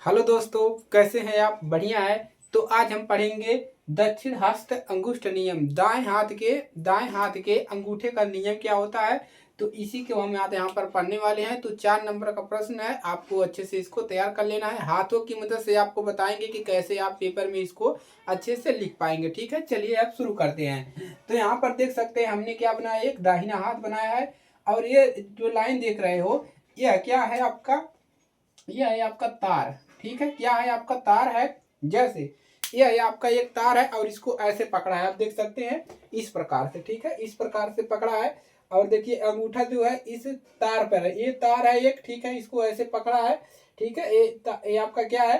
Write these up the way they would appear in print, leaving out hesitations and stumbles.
Hello दोस्तों, कैसे हैं आप? बढ़िया है। तो आज हम पढ़ेंगे दक्षिण हस्त अंगुष्ठ नियम। दाएं हाथ के अंगूठे का नियम क्या होता है, तो इसी को हम यहाँ पर पढ़ने वाले हैं। तो 4 नंबर का प्रश्न है, आपको अच्छे से इसको तैयार कर लेना है। हाथों की मदद से आपको बताएंगे कि कैसे आप पेपर में इसको अच्छे से लिख पाएंगे। ठीक है, चलिए अब शुरू करते हैं। तो यहाँ पर देख सकते हैं हमने क्या बनाया, एक दाहिना हाथ बनाया है। और ये जो लाइन देख रहे हो, यह क्या है आपका? यह है आपका तार। ठीक है, क्या है आपका? तार है। जैसे यह है आपका एक तार है और इसको ऐसे पकड़ा है, आप देख सकते हैं इस प्रकार से। ठीक है, इस प्रकार से पकड़ा है। और देखिए अंगूठा जो है इस तार पर है, ये तार है एक। ठीक है, इसको ऐसे पकड़ा है। ठीक है, ये आपका क्या है?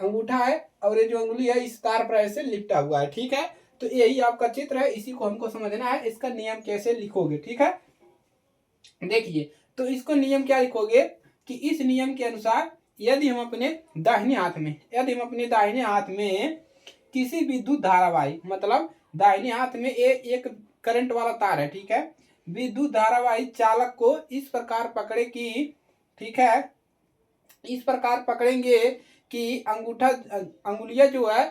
अंगूठा है। और ये जो अंगुली है इस तार पर ऐसे लिपटा हुआ है। ठीक है, तो यही आपका चित्र है, इसी को हमको समझना है। इसका नियम कैसे लिखोगे? ठीक है, देखिए तो इसको नियम क्या लिखोगे कि इस नियम के अनुसार यदि हम अपने दाहिने हाथ में किसी विद्युत धारावाही, मतलब दाहिने हाथ में एक करंट वाला तार है। ठीक है, विद्युत धारावाही चालक को इस प्रकार पकड़े कि, ठीक है, इस प्रकार पकड़ेंगे कि अंगुलियां जो है,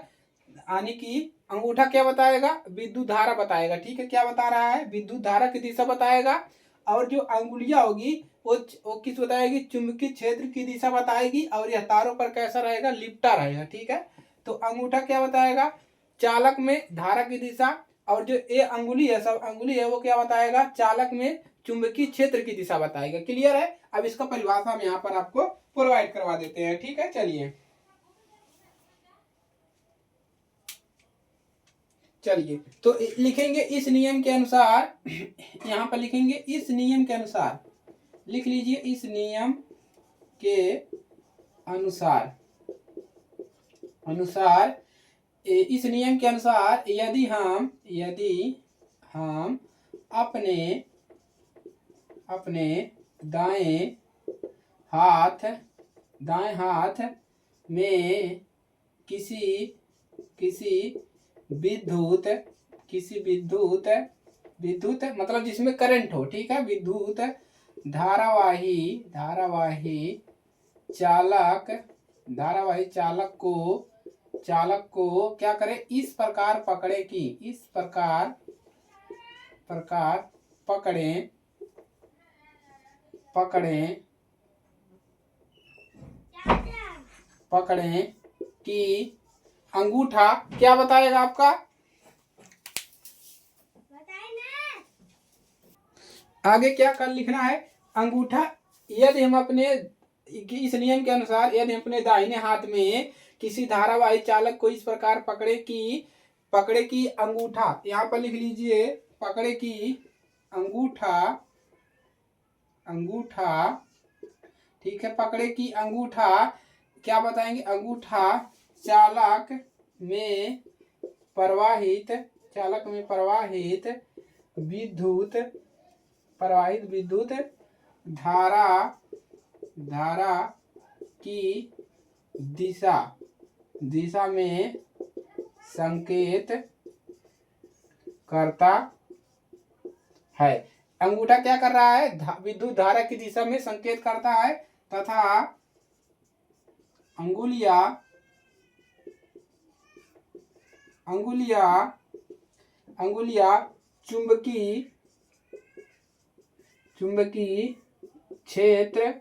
यानी कि अंगूठा क्या बताएगा? विद्युत धारा बताएगा। ठीक है, क्या बता रहा है? विद्युत धारा की दिशा बताएगा। और जो अंगुलियां होगी वो किस बताएगी? चुंबकीय क्षेत्र की दिशा बताएगी। और यह तारों पर कैसा रहेगा? लिपटा रहेगा। ठीक है, तो अंगूठा क्या बताएगा? चालक में धारा की दिशा। और जो ये अंगुली है वो क्या बताएगा? चालक में चुंबकीय क्षेत्र की दिशा बताएगा। क्लियर है? अब इसका परिभाषा हम यहाँ पर आपको प्रोवाइड करवा देते हैं। ठीक है, चलिए तो लिखेंगे इस नियम के अनुसार। यहाँ पर लिखेंगे इस नियम के अनुसार, लिख लीजिए इस नियम के अनुसार। इस नियम के अनुसार यदि हम अपने अपने दाएं हाथ में किसी विद्युत विद्युत मतलब जिसमें करंट हो। ठीक है, विद्युत धारावाही चालक को क्या करे? इस प्रकार पकड़े कि, इस प्रकार पकड़े कि अंगूठा क्या बताएगा आपका? आगे क्या कर लिखना है? अंगूठा, यदि हम अपने इस नियम के अनुसार यदि हम अपने दाहिने हाथ में किसी धारावाही चालक को इस प्रकार पकड़े कि अंगूठा, यहाँ पर लिख लीजिए, पकड़े कि अंगूठा। ठीक है, पकड़े कि अंगूठा क्या बताएंगे? अंगूठा चालक में प्रवाहित विद्युत धारा की दिशा में संकेत करता है। अंगूठा क्या कर रहा है? विद्युत धारा की दिशा में संकेत करता है तथा अंगुलियां चुंबकीय क्षेत्र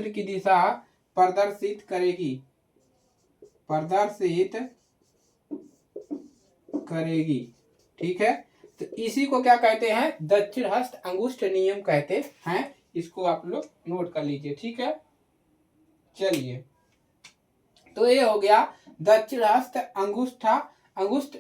की दिशा प्रदर्शित करेगी। ठीक है, तो इसी को क्या कहते हैं? दक्षिण हस्त अंगुष्ठ नियम कहते हैं। इसको आप लोग नोट कर लीजिए। ठीक है, चलिए तो ये हो गया दक्षिण हस्त अंगुष्ठ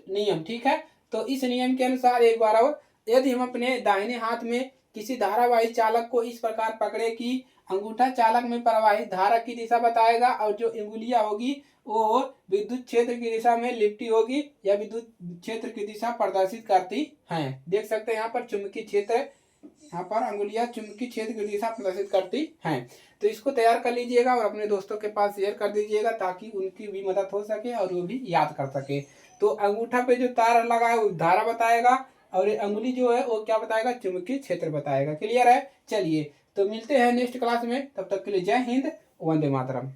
नियम। ठीक है, तो इस नियम के अनुसार एक बार और, यदि हम अपने दाहिने हाथ में किसी धारावाही चालक को इस प्रकार पकड़े कि अंगूठा चालक में प्रवाहित धारा की दिशा बताएगा और जो अंगुलियां होगी वो विद्युत क्षेत्र की दिशा में लिपटी होगी या विद्युत क्षेत्र की दिशा प्रदर्शित करती हैं। देख सकते हैं यहाँ पर चुंबकीय क्षेत्र, यहाँ पर अंगुलियां चुंबकीय क्षेत्र की दिशा प्रदर्शित करती हैं। तो इसको तैयार कर लीजिएगा और अपने दोस्तों के पास शेयर कर दीजिएगा ताकि उनकी भी मदद हो सके और वो भी याद कर सके। तो अंगूठा पे जो तार लगा है वो धारा बताएगा और अंगुली जो है वो क्या बताएगा? चुंबकीय क्षेत्र बताएगा। क्लियर है? चलिए तो मिलते हैं नेक्स्ट क्लास में, तब तक के लिए जय हिंद, वंदे मातरम।